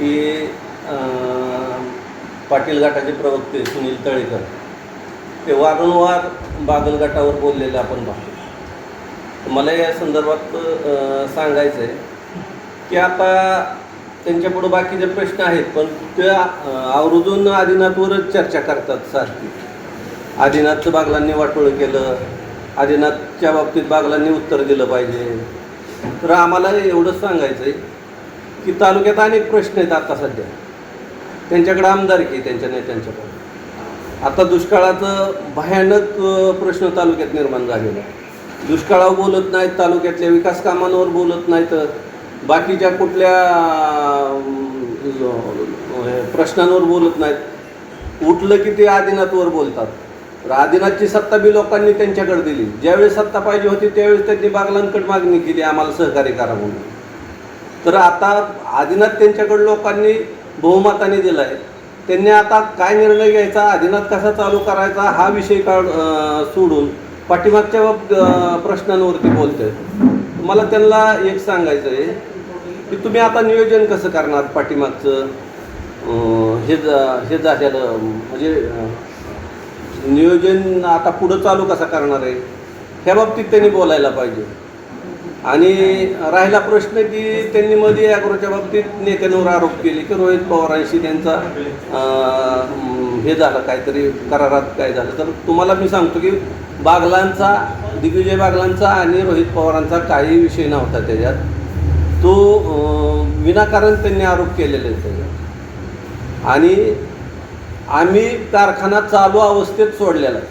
की पाटील गटाचे प्रवक्ते सुनील तळेकर ते वारंवार बागल गटावर बोललेले आपण पाहतो. मला या संदर्भात सांगायचं आहे की आता त्यांच्यापुढं बाकीचे प्रश्न आहेत, पण ते आवर्जून आदिनाथवरच चर्चा करतात सारखी. आदिनाथचं बागलांनी वाटोळं केलं, आदिनाथच्या बाबतीत बागलांनी उत्तर दिलं पाहिजे. तर आम्हाला एवढंच सांगायचं आहे की तालुक्यात अनेक प्रश्न आहेत आता सध्या, त्यांच्याकडे आमदारकी आहे त्यांच्या नेत्यांच्याकडे. आता दुष्काळाचं भयानक प्रश्न तालुक्यात निर्माण झालेला आहे. दुष्काळावर बोलत नाहीत, तालुक्यातल्या विकास कामांवर बोलत नाहीत, बाकीच्या कुठल्या प्रश्नांवर बोलत नाहीत. उठलं की ते आदिनाथवर बोलतात. तर आदिनाथची सत्ता बी लोकांनी त्यांच्याकडे दिली. ज्यावेळेस सत्ता पाहिजे होती त्यावेळेस त्यांनी बागलांकडे मागणी केली आम्हाला सहकार्य करा म्हणून. तर आता आदिनाथ त्यांच्याकडे लोकांनी बहुमताने दिला आहे. त्यांनी आता काय निर्णय घ्यायचा, आदिनाथ कसा चालू करायचा हा विषय सोडून पाठीमागच्या प्रश्नांवरती बोलत आहेत. मला त्यांना एक सांगायचं आहे की तुम्ही आता नियोजन कसं करणार पाठीमागचं हे झालेलं, म्हणजे नियोजन आता पुढं चालू कसं करणार आहे ह्या बाबतीत त्यांनी बोलायला पाहिजे. आणि राहिला प्रश्न की त्यांनी मध्ये ॲग्रोच्या बाबतीत नेत्यांवर आरोप केले की रोहित पवारांशी त्यांचा हे झालं, काहीतरी करारात काय झालं. तर तुम्हाला मी सांगतो की बागलांचा, दिग्विजय बागलांचा आणि रोहित पवारांचा काही विषय नव्हता त्याच्यात. तो विनाकारण त्यांनी आरोप केलेले आहेत त्याच्यात. आणि आम्ही कारखाना चालू अवस्थेत सोडलेला आहे.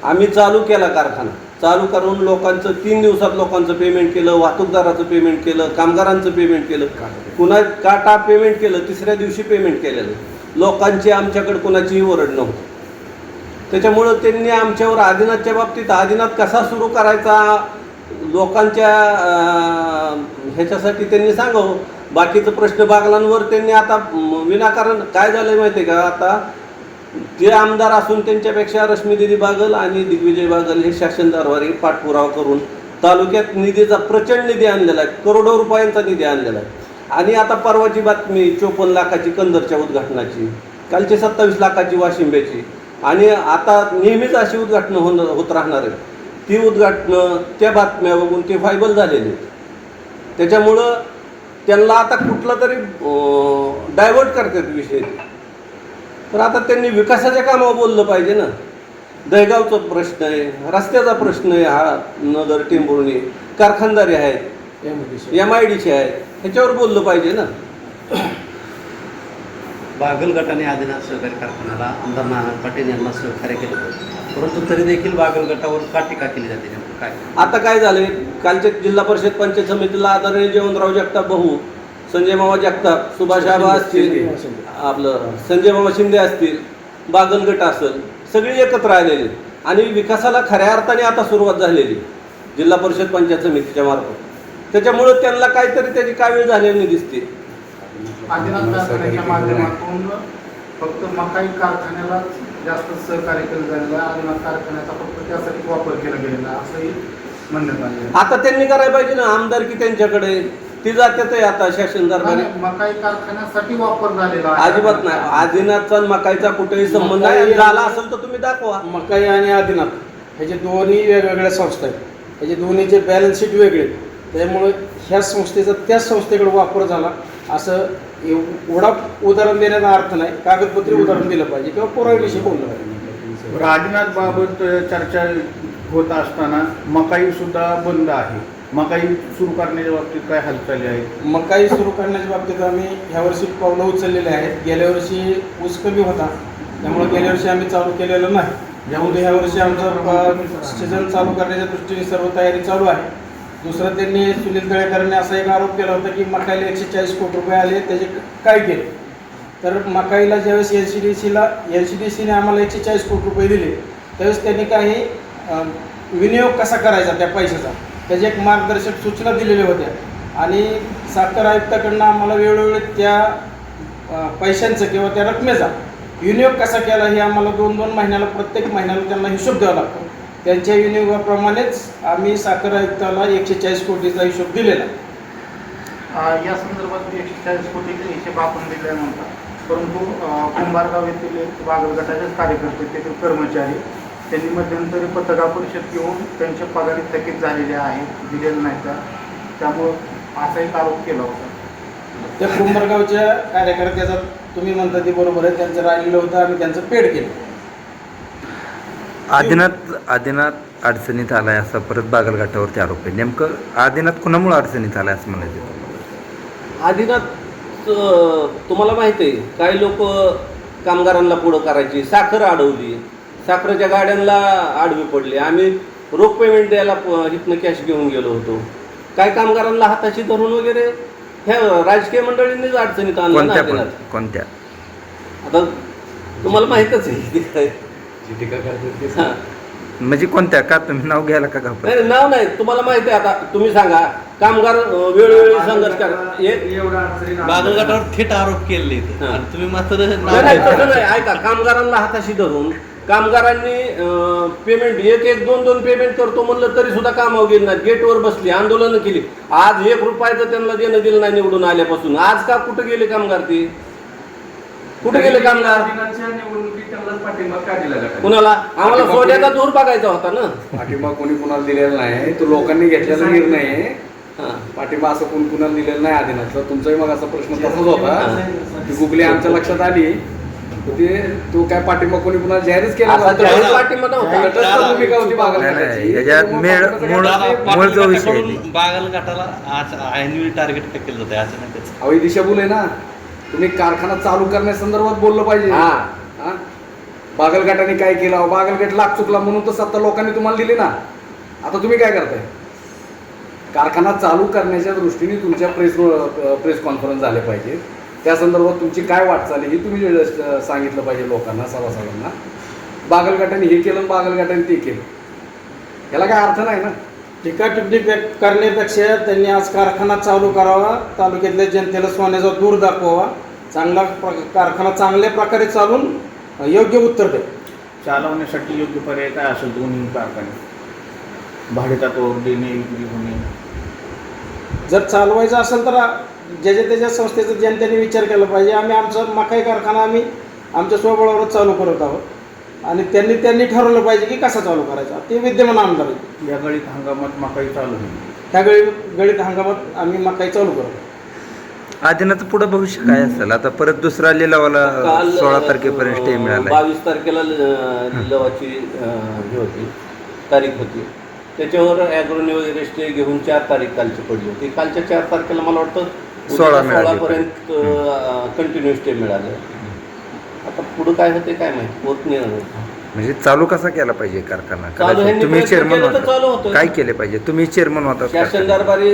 आम्ही चालू केला कारखाना, चालू करून लोकांचं 3 दिवसात लोकांचं पेमेंट केलं, वाहतूकदाराचं पेमेंट केलं, कामगारांचं पेमेंट केलं, कुणा काटा पेमेंट केलं, 3ऱ्या दिवशी पेमेंट केलेलं. लोकांची आमच्याकडे कुणाचीही ओरड नव्हती. त्याच्यामुळं त्यांनी आमच्यावर आदिनाथच्या बाबतीत आदिनाथ कसा सुरू करायचा लोकांच्या ह्याच्यासाठी त्यांनी सांगावं. बाकीचं प्रश्न बागलांवर त्यांनी आता विनाकारण काय झालं आहे माहिती आहे का, आता ते आमदार असून त्यांच्यापेक्षा रश्मीदेवी बागल आणि दिग्विजय बागल हे शासन दरबारी पाठपुरावा करून तालुक्यात निधीचा प्रचंड निधी आणलेला आहे, करोडो रुपयांचा निधी आणलेला आहे. आणि आता परवाची बातमी 54 लाखाची कंदरच्या उद्घाटनाची, कालची 27 लाखाची वाशिंब्याची, आणि आता नेहमीच अशी उद्घाटनं होत राहणार आहेत. ती उद्घाटनं त्या बातम्या बघून ते व्हायबल झालेले आहेत. त्याच्यामुळं त्यांना आता कुठला तरी डायव्हर्ट करतात विषय. तर आता त्यांनी विकासाच्या कामावर बोललं पाहिजे ना. दहेगावचा प्रश्न आहे, रस्त्याचा प्रश्न आहे, हा नगर टेंभुर्णी, कारखानदारी आहेत, MIDC आहेत, ह्याच्यावर बोललं पाहिजे ना. बागल गटाने आदिनाथ सहकारी कारखान्याला आमदार नाना पाटील यांना सहकार्य केलं होतं, परंतु तरी देखील बागल गटावर का टीका केली जाते? काय आता काय झालं, कालच्या जिल्हा परिषद पंचायत समितीला आदरणीय जयवंतराव जगताप भाऊ, संजय मामा जगताप, सुभाष आबा असतील, आपलं संजय मामा शिंदे असतील, बागल गट असेल, सगळी एकत्र आलेली आणि विकासाला खऱ्या अर्थाने आता सुरुवात झालेली जिल्हा परिषद पंचायत समितीच्या मार्फत. त्याच्यामुळं त्यांना काहीतरी त्याची कावीळ झालेली दिसते. आदिनाथ कारखान्याच्या माध्यमातून फक्त मकाई कारखान्याला जास्त सहकार्य केलं झालेलं आहे. आदिनाथ कारखान्याचा फक्त त्यासाठी वापर केला गेलेला असंही म्हणण्यात आले. आता त्यांनी करायला पाहिजे ना, आमदारकी त्यांच्याकडे ती जातात आहे आता शासन दरबारी. मकाई कारखान्यासाठी वापर झालेला आहे, अजिबात नाही. आदिनाथचा मकाईचा कुठेही संबंध नाही. झाला असेल तर तुम्ही दाखवा. मकाई आणि आदिनाथ ह्याचे दोन्ही वेगवेगळ्या संस्था आहेत, ह्याचे दोन्हीचे बॅलन्स शीट वेगळे. त्यामुळे ह्या संस्थेचा त्याच संस्थेकडे वापर झाला असं एवढा उदाहरण देण्याचा अर्थ नाही. कागदपत्री उदाहरण दिलं पाहिजे किंवा पुराव्याविषयी बोललं पाहिजे. आदिनाथ बाबत चर्चा होत असताना मकाई सुद्धा बंद आहे. मकाई सुरू करण्याच्या बाबतीत काय हालचाली आहेत? मकाई सुरू करण्याच्या बाबतीत आम्ही ह्या वर्षी पावलं उचललेले आहेत. गेल्या वर्षी ऊस कमी होता, त्यामुळे गेल्या वर्षी आम्ही चालू केलेलं नाही. त्यामुळे ह्या वर्षी आमचं सीझन चालू करण्याच्या दृष्टीने सर्व तयारी चालू आहे. दुसरं, त्यांनी सुनील तळेकरांनी असा एक आरोप केला होता की मकाईला 140 कोटी रुपये आले, त्याचे काय केले. तर मकाईला ज्यावेळेस NCDCने आम्हाला 140 कोटी रुपये दिले त्यावेळेस त्यांनी काही विनियोग कसा करायचा त्या पैशाचा त्याचे एक मार्गदर्शक सूचना दिलेल्या होत्या. आणि साखर आयुक्ताकडनं आम्हाला वेळोवेळी त्या पैशांचं किंवा त्या रकमेचा विनियोग कसा केला हे आम्हाला 2-2 महिन्याला प्रत्येक महिन्याला त्यांना हिशोब द्यावा लागतो. त्यांच्या विनियोगाप्रमाणेच आम्ही साखर आयुक्ताला 140 कोटीचा हिशोब दिलेला. या संदर्भात 140 कोटी हिशेब आपण दिले म्हणतात, परंतु कुंभारगाव येथील बागल गटाचेच कार्यकर्ते, तेथील कर्मचारी त्यांनी मध्यंतरी पत्रकार परिषद घेऊन त्यांच्या पगारी थकीत झालेले आहेत, दिलेले नाहीत, त्यामुळं असा एक आरोप केला होता. त्या कुंभारगावच्या कार्यकर्त्याचा तुम्ही म्हणता ते बरोबर आहे, त्यांचं राहिलेलं होतं आणि त्यांचं पेड केलं. आदिनाथ अडचणीत आलाय असा परत बागलघाटावरती आरोप आहे. नेमकं आदिनाथ कुणामुळे अडचणीत आलाय असं म्हणायचं? आदिनाथ तुम्हाला माहिती आहे, काही लोक कामगारांना पुढं करायची, साखर अडवली, साखरेच्या गाड्यांना आडवी पडली, आम्ही रोख पेमेंट द्यायला इथनं कॅश घेऊन गेलो होतो. काय कामगारांना हाताशी धरून वगैरे ह्या राजकीय मंडळींनीच अडचणीत आणलं ना आदिनाथ. कोणत्या? आता तुम्हाला माहीतच आहे ते काय. हां. म्हणजे कोणत्या? का तुम्ही नाव घ्यायला का घाबरता? नाही नाव नाही, तुम्हाला माहिती आहे. आता तुम्ही सांगा, कामगार वेळोवेळी संघर्ष करतात. बागलघाटावर थेट आरोप केले हां. आणि तुम्ही मात्र नाही तसं नाही. ऐका, कामगारांना हाताशी धरून कामगारांनी पेमेंट एक दोन पेमेंट करतो म्हणलं तरी सुद्धा कामावर गेली नाही, गेटवर बसली, आंदोलनं केली. आज 1 रुपयाचं त्यांना देणं दिलं नाही निवडून आल्यापासून. आज का कुठं गेले कामगार? ते कुठे गेले कामगार? कुणाला? आम्हाला सोन्याचा दूर बघायचा होता ना. पाठिंबा कोणी कुणाला दिलेला नाही, तो लोकांनी घेतलेला निर्णय आहे. हां. पाठिंबा असं कोण कुणाला दिलेला नाही आदिनाथचा. तुमचाही मग असा प्रश्न तसाच होता, ती गुगली आमच्या लक्षात आली. ते तो काय पाठिंबा कोणी कुणाला जाहीरच केला असा नव्हता. जाहीर पाठिंबा नव्हता. तटस्थ भूमिका होती बागलघाटाची. नाही, नाही, याच्यात मूळ जो विषय आहे. बागलघाटाला आज ॲन्युअल टार्गेट काय केलं जातं अचानकच? अवैध दिशाभूल आहे ना. तुम्ही कारखाना चालू करण्यासंदर्भात बोललं पाहिजे. हां. बागलघाटाने काय केलं, बागलघाट लाख चुकला म्हणून तर सत्ता लोकांनी तुम्हाला दिली ना. आता तुम्ही काय करताय? कारखाना चालू करण्याच्या दृष्टीने तुमच्या प्रेस कॉन्फरन्स झाले पाहिजे. त्या संदर्भात तुमची काय वाटचाल आहे हे तुम्ही सांगितलं पाहिजे लोकांना, सभासदांना. बागलघाटाने हे केलं, बागलघाटाने ते केलं, याला काय अर्थ नाही ना. टीका टिप्पणी करण्यापेक्षा त्यांनी आज कारखाना चालू करावा, तालुक्यातल्या जनतेला सोन्याचा दूर दाखवावा, चांगला कारखाना चांगल्या प्रकारे चालून योग्य उत्तर द्या. चालवण्यासाठी योग्य पर्याय काय असेल दोन्ही कारखाने? भाडेतत्त्वावर देणे, विक्री होणे. जर चालवायचं असेल तर ज्याच्या त्याच्या संस्थेचा जनतेने विचार केला पाहिजे. आम्ही आमचा मकाई कारखाना आम्ही आमच्या स्वबळावरच चालू करत आहोत आणि त्यांनी ठरवलं पाहिजे की कसा चालू करायचा. ते विद्यमान आमदार आहेत. या गळीत हंगामात मकाई चालू होईल. त्या गळीत हंगामात आम्ही मकाई चालू करतो. आदिनाथ पुढं भविष्य काय असेल? आता परत दुसरा लिलावाला 16 तारखेपर्यंत स्टे मिळाला. 22 तारखेला लिलावाची ही होती, तारीख होती. त्याच्यावर ॲग्रोने वगैरे स्टे घेऊन 4 तारीख कालची पडली होती. कालच्या 4 तारखेला मला वाटतं 16 पर्यंत कंटिन्यू स्टे मिळाले. आता पुढं काय होते काय माहिती, होत नाही. म्हणजे चालू कसा केला पाहिजे कारखाना? चालू ह्यांनी तुम्ही प्रयत्न चेअरमन केले तर चालू होता, होतं. काय केले पाहिजे? तुम्ही चेअरमन होता. शासन दरबारी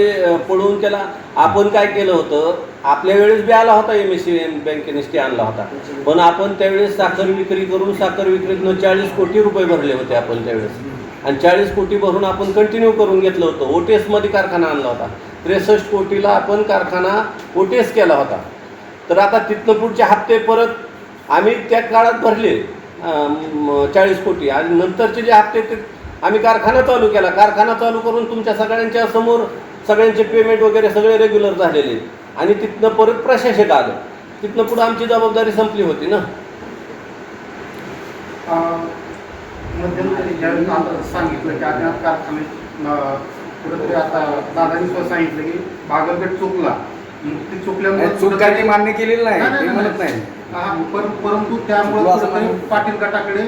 पळवून केला. आपण काय केलं होतं, आपल्या वेळेस बी आला होता, MSCM बँकेने स्टे आणला होता, पण आपण त्यावेळेस साखर विक्री करून साखर विक्रीतनं 40 कोटी रुपये भरले होते आपण त्यावेळेस. आणि 40 कोटी भरून आपण कंटिन्यू करून घेतलं होतं. OTS कारखाना आणला होता. 63 कोटीला आपण कारखाना OTS केला होता. तर आता तिथनं पुढचे हप्ते परत आम्ही त्या काळात भरले 40 कोटी, आणि नंतरचे जे हप्ते ते आम्ही कारखाना चालू केला. कारखाना चालू करून तुमच्या सगळ्यांच्या समोर सगळ्यांचे पेमेंट वगैरे सगळे रेग्युलर झालेले, आणि तिथनं परत प्रशासक आलं. तिथनं पुढं आमची जबाबदारी संपली होती ना. मध्यंतरी ज्यावेळी सांगितलं की आदिनाथ कारखाने कुठेतरी आता दादानी स्वतः सांगितलं की बागलघाट चुकला, ती चुकल्यामुळे चूक काय ती मान्य केलेली नाही, ते म्हणत नाही. परंतु त्यामुळे कुठेतरी पाटील गटाकडे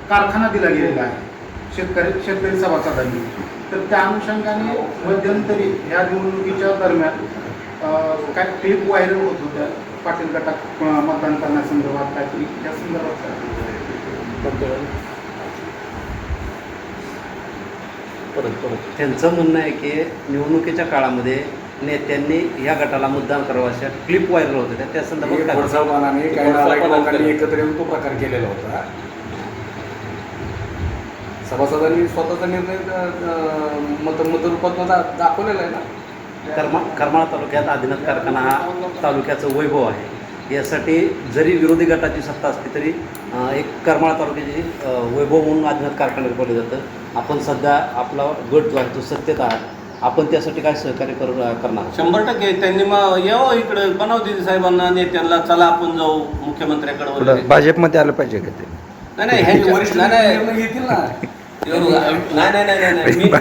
कारखाना दिला गेलेला आहे शेतकरी सभासदांनी. तर त्या अनुषंगाने मध्यंतरी ह्या निवडणुकीच्या दरम्यान काय क्लिप व्हायरल होत होत्या पाटील गटात मतदान करण्यासंदर्भात, काहीतरी या संदर्भात त्यांचं म्हणणं आहे की निवडणुकीच्या काळामध्ये नेत्यांनी या गटाला मतदान करावं अशा क्लिप व्हायरल होत होत्या. त्या संदर्भात काय? घोडसाळपणाने काही नालायक लोकांनी एकत्र येऊन तो प्रकार केलेला होता. सभासदांनी स्वतःचा निर्णय मत रूपात दाखवलेला आहे ना. करमाळा तालुक्यात आदिनाथ कारखाना हा तालुक्याचं वैभव आहे. यासाठी जरी विरोधी गटाची सत्ता असली तरी एक करमाळा तालुक्याची वैभव म्हणून आदिनाथ कारखान्यात बोललं जातं. आपण सध्या आपला गट जो आहे तो सत्तेत आहात. आपण त्यासाठी काय सहकार्य करणार? 100% त्यांनी मग यावं इकडे बनाव दिदी साहेबांना नेत्यांना, चला आपण जाऊ मुख्यमंत्र्याकडे वगैरे. थोडं भाजपमध्ये आलं पाहिजे का ते? नाही ह्यांच्या- वरिष्ठ नाही, नाही. निर्णय घेतील ना.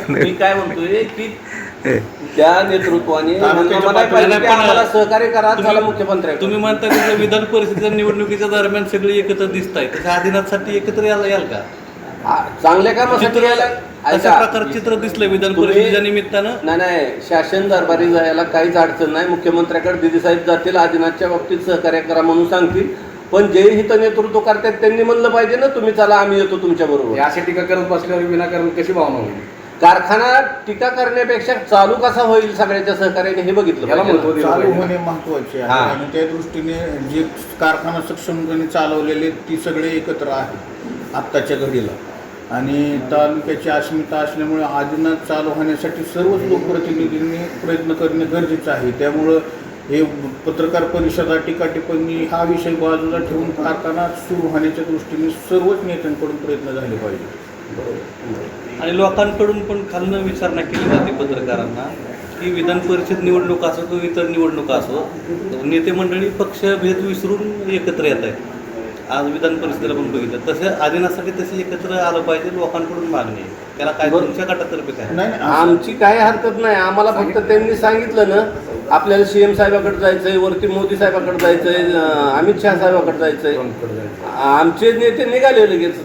नाही. मी काय म्हणतोय की हे. त्या नेतृत्वाने तालुक्याच्या म्हणायला पाहिजे की पातळीला पण- आम्हाला सहकार्य करा, चला तुम्ही मुख्यमंत्र्याकडे. म्हणता की विधान परिषदेच्या निवडणुकीच्या दरम्यान सगळे एकत्र दिसत आहे तसं आदिनाथसाठी एकत्र याल का? चांगल्या कामासाठी यायला अशा ऐका. प्रकारे चित्र दिसलंय विधान तुम्ही- परिषदेच्या निमित्तानं. नाही शासन दरबारी जायला काहीच अडचण नाही. मुख्यमंत्र्याकडे दिदी साहेब जातील, आदिनाथच्या बाबतीत सहकार्य करा म्हणून सांगतील. पण जे हित नेतृत्व करतात त्यांनी म्हणलं पाहिजे ना, तुम्ही चला आम्ही येतो तुमच्या बरोबर. अशी टीका करत बसल्यावर विनाकारण कशी भावना होईल? कारखाना टीका करण्यापेक्षा चालू कसा होईल सगळ्याच्या सहकार्याने हे बघितलं याला पाहिजे महत्त्व ना. दिलं चालू पाहिजे. होणे महत्वाचे आहे हा. आणि त्या दृष्टीने जे कारखाना सक्षमपणे चालवलेले ती सगळे एकत्र आहेत आत्ताच्या घडीला. आणि तालुक्याची अस्मिता असल्यामुळे आदिनाथ चालू होण्यासाठी सर्वच लोकप्रतिनिधींनी प्रयत्न करणे गरजेचं आहे. त्यामुळं हे पत्रकार परिषदा, टीका टिप्पणी हा विषय बाजूला ठेवून कारखाना सुरू होण्याच्या दृष्टीने सर्वच नेत्यांकडून प्रयत्न झाले पाहिजे. आणि लोकांकडून पण खालनं विचारणा केली जाते पत्रकारांना की विधान परिषद निवडणूक असो किंवा इतर निवडणुका असो, नेते मंडळी पक्षभेद विसरून एकत्र येत आहेत. आज विधान परिषदेला पण बघितलं तसं आदिनाथसाठी तसे एकत्र आलं पाहिजे, लोकांकडून मागणी आहे. त्याला काय बरं. तुमच्या गटातर्फे काय? नाही नाही, आमची काय हरकत नाही. आम्हाला फक्त त्यांनी सांगितलं ना, आपल्याला CM साहेबाकडे जायचंय, वरती मोदी साहेबाकडे जायचंय, अमित शहा साहेबाकडे जायचंय. आमचे नेते निघाले लगेच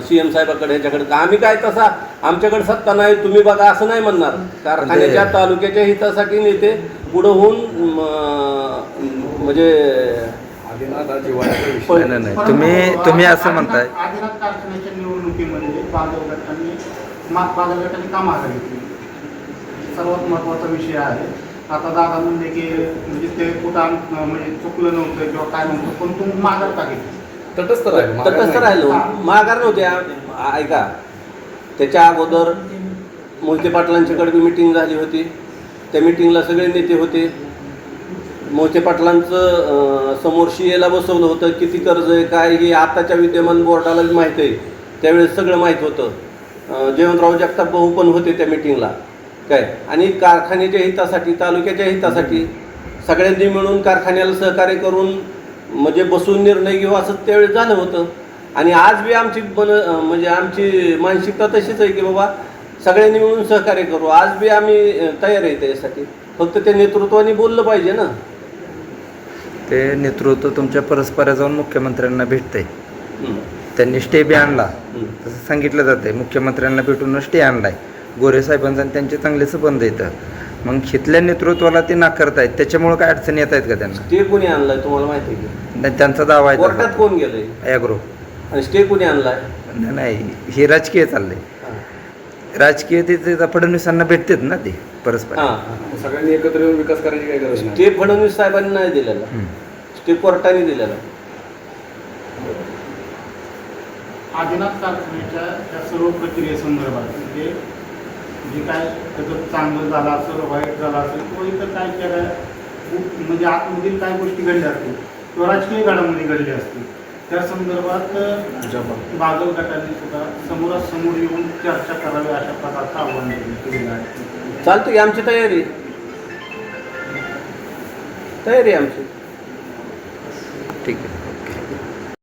CM साहेबाकडे, ह्याच्याकडे. आम्ही काय तसा आमच्याकडे सत्ता नाही तुम्ही बघा असं नाही म्हणणार. कारखान्याच्या तालुक्याच्या हितासाठी नेते पुढं होऊन म्हणजे आदिनाथ हा जिव्हाळ्याचा विषय. नाही तुम्ही असं म्हणताय. आदिनाथ कारखान्याच्या निवडणुकीमध्ये बागल गटाने का माघार घेतली? सर्वात महत्त्वाचा विषय आहे. आता दादा म्हणले की म्हणजे ते कुठं म्हणजे चुकलं नव्हतं किंवा काय नव्हतं, पण तुम्ही माघार का घेतली? तटस्थ राहिलो. तटस्थ राहिलो. माघार नव्हते. ऐका, त्याच्या अगोदर मोहिते पाटलांच्याकडे मिटिंग झाली होती. त्या मिटिंगला सगळे नेते होते. मोहिते पाटलांचं समोर शिएला बसवलं होतं. किती कर्ज आहे काय हे आताच्या विद्यमान बोर्डाला माहीत आहे. त्यावेळेस सगळं माहीत होतं. जयवंतराव जगताप भाऊ पण होते त्या मिटिंगला काय. आणि कारखान्याच्या हितासाठी, तालुक्याच्या हितासाठी सगळ्यांनी मिळून कारखान्याला सहकार्य करून म्हणजे बसून निर्णय घेऊ असं त्यावेळेस झालं होतं. आणि आज बी आमची म्हणजे आमची मानसिकता तशीच आहे की बाबा सगळ्यांनी मिळून सहकार्य करू. आज बी आम्ही तयार आहे त्यासाठी. फक्त त्या नेतृत्वाने बोललं पाहिजे ना. ते नेतृत्व तुमच्या परस्पर जाऊन मुख्यमंत्र्यांना भेटते. हं. त्यांनी स्टे बी आणला हं. तसं सांगितलं जाते. मुख्यमंत्र्यांना भेटून स्टे आणलाय. गोरे साहेबांचा आणि त्यांचे चांगले संबंध येतं. मग इथल्या नेतृत्वाला ते नाकारतायत, त्याच्यामुळे काय अडचणी येत आहेत का त्यांना? स्टे कोणी आणलाय तुम्हाला माहिती आहे की? नाही, त्यांचा दावा आहे कोर्टात कोण गेलंय ॲग्रो. आणि स्टे कोणी आणलाय? नाही, हे राजकीय चाललंय. राजकीय ते फडणवीसांना भेटतात ना ते परस्पर. हां, सगळ्यांनी एकत्र येऊन विकास करायची काही गरज नाही. स्टे फडणवीस साहेबांनी नाही दिलेला. स्टे कोर्टाने दिलेला. आदिनाथ कारखान्याच्या त्या सर्व प्रक्रियेसंदर्भात म्हणजे जे काय त्याचं चांगलं झालं असेल, वाईट झालं असेल किंवा इतर काय केलं म्हणजे आतमधील काय गोष्टी घडल्या असतील किंवा राजकीय घडामोडी घडल्या असतील त्या संदर्भात बागल गटाने सुद्धा समोरासमोर येऊन चर्चा करावी अशा प्रकारचं आव्हान केलेलं आहे. चालतं की आमची तयारी आमची. ठीक आहे.